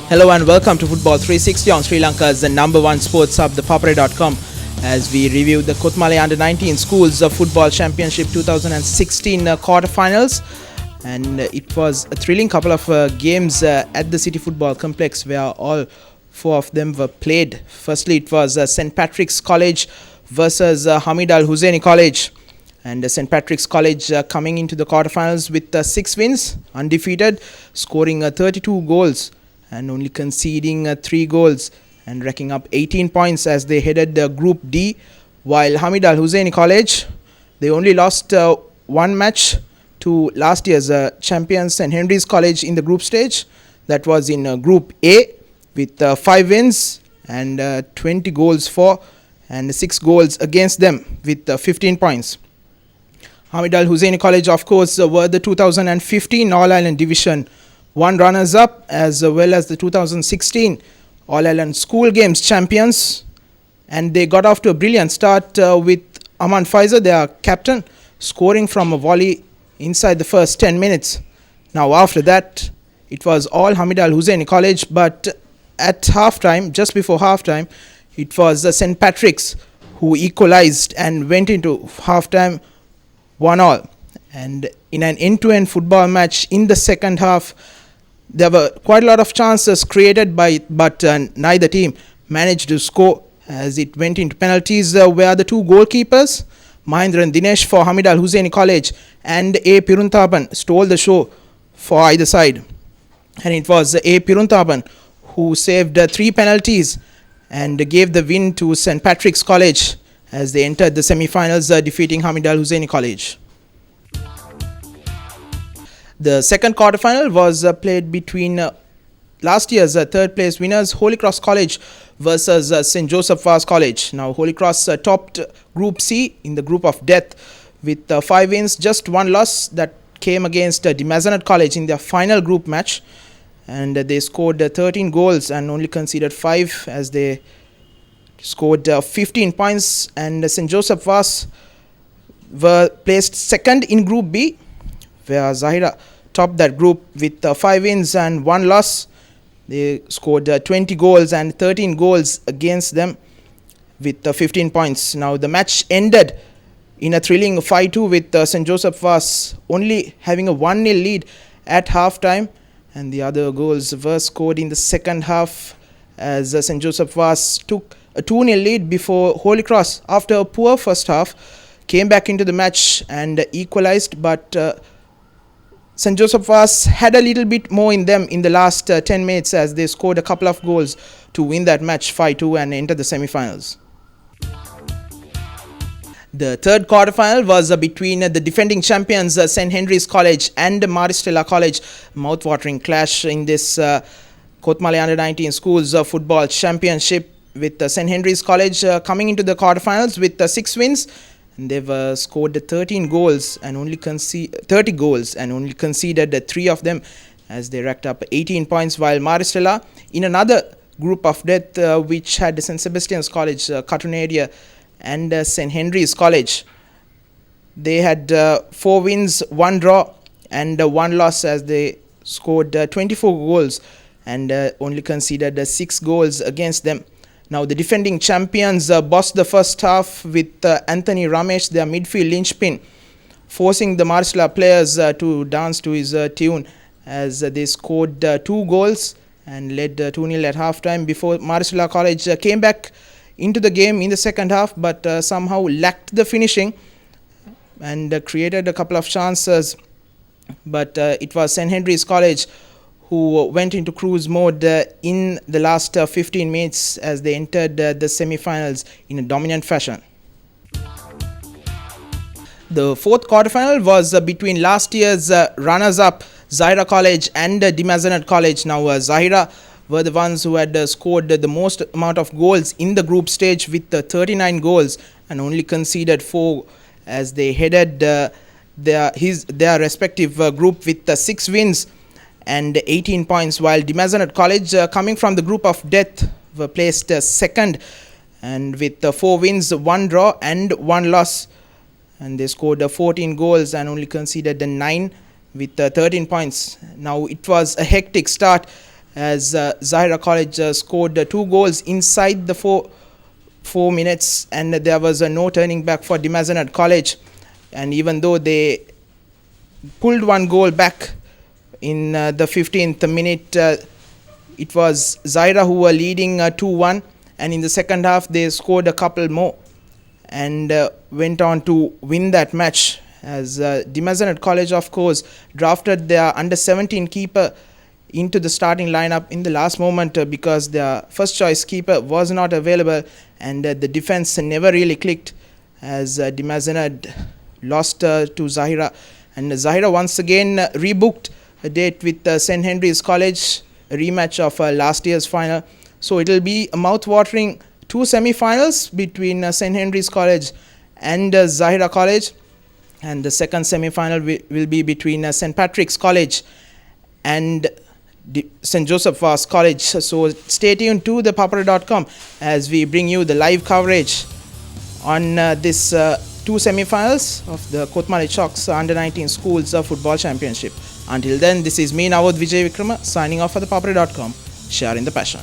Hello and welcome to Football 360 on Sri Lanka's number one sports hub, ThePapare.com, as we review the Kotmale U19 Schools Football Championship 2016 quarterfinals. And it was a thrilling couple of games at the City Football Complex where all four of them were played. Firstly, it was St. Patrick's College versus Hamid Al Husseini College. And St. Patrick's College coming into the quarterfinals with 6 wins, undefeated, scoring 32 goals and only conceding 3 goals and racking up 18 points as they headed Group D. While Hamid Al Husseini College, they only lost one match to last year's champions St. Henry's College in the group stage. That was in Group A with 5 wins and 20 goals for and 6 goals against them with 15 points. Hamid Al Husseini College, of course, were the 2015 All-Ireland Division 1 runners-up, as well as the 2016 All-Ireland School Games champions. And they got off to a brilliant start with Aman Faizer, their captain, scoring from a volley inside the first 10 minutes. Now, after that, it was all Hamid Al Husseini College, but at halftime, just before halftime, it was St. Patrick's who equalized and went into halftime 1-1. And in an end-to-end football match in the second half, there were quite a lot of chances created but neither team managed to score as it went into penalties where the two goalkeepers, Mahendra and Dinesh for Hamid Al Husseini College and A. Piruntaban, stole the show for either side. And it was A. Piruntaban who saved 3 penalties and gave the win to St. Patrick's College as they entered the semi-finals, defeating Hamid Al Husseini College. The second quarterfinal was played between last year's third place winners Holy Cross College versus St.Joseph College. Now, Holy Cross topped Group C in the group of death with 5 wins, just 1 loss that came against DeMazanet College in their final group match. And they scored 13 goals and only conceded 5 as they scored 15 points. And St. Joseph were placed second in Group B, where Zahira topped that group with 5 wins and 1 loss. They scored 20 goals and 13 goals against them with 15 points. Now, the match ended in a thrilling 5-2 with St. Joseph only having a 1-0 lead at halftime. And the other goals were scored in the second half as St. Joseph took a 2-0 lead before Holy Cross, after a poor first half, came back into the match and equalized. But St. Joseph had a little bit more in them in the last 10 minutes as they scored a couple of goals to win that match 5-2 and enter the semi-finals. The third quarterfinal was between the defending champions St. Henry's College and Maristella College. Mouth-watering clash in this Kotmale U19 Schools Football Championship, with St. Henry's College coming into the quarterfinals with 6 wins. And they've scored 13 goals and only 30 goals and only conceded 3 of them as they racked up 18 points, while Maristella, in another group of death which had St. Sebastian's College, Katunadia and St. Henry's College, they had 4 wins, 1 draw and 1 loss as they scored 24 goals and only conceded 6 goals against them. Now, the defending champions bossed the first half with Anthony Ramesh, their midfield linchpin, forcing the Maristella players to dance to his tune as they scored 2 goals and led 2-0 at halftime before Maristella College came back into the game in the second half, but somehow lacked the finishing and created a couple of chances. But it was St. Henry's College who went into cruise mode in the last 15 minutes as they entered the semi-finals in a dominant fashion. The fourth quarterfinal was between last year's runners-up Zahira College and DeMazanet College. Now, Zahira were the ones who had scored the most amount of goals in the group stage with 39 goals and only conceded 4 as they headed their respective group with 6 wins and 18 points, while DeMazanet College, coming from the group of death, were placed second and with 4 wins, 1 draw and 1 loss. And they scored 14 goals and only conceded 9 with 13 points. Now, it was a hectic start as Zahira College scored 2 goals inside the 4 minutes, and there was no turning back for Dimazenad College. And even though they pulled 1 goal back in the 15th minute, it was Zahira who were leading 2-1, and in the second half they scored a couple more and went on to win that match, as Dimazenad College, of course, drafted their under-17 keeper into the starting lineup in the last moment because their first choice keeper was not available, and the defense never really clicked as Dimazenad lost to Zahira. And Zahira once again rebooked a date with St. Henry's College, a rematch of last year's final. So it will be a mouth-watering 2 semi-finals between St. Henry's College and Zahira College, and the second semi-final will be between St. Patrick's College and St.Joseph College. So stay tuned to ThePapare.com as we bring you the live coverage on this 2 semi-finals of the Kotmale Chalks Under-19 Schools Football Championship. Until then, this is me, Navod Vijay Vikrama, signing off for ThePapare.com, sharing the passion.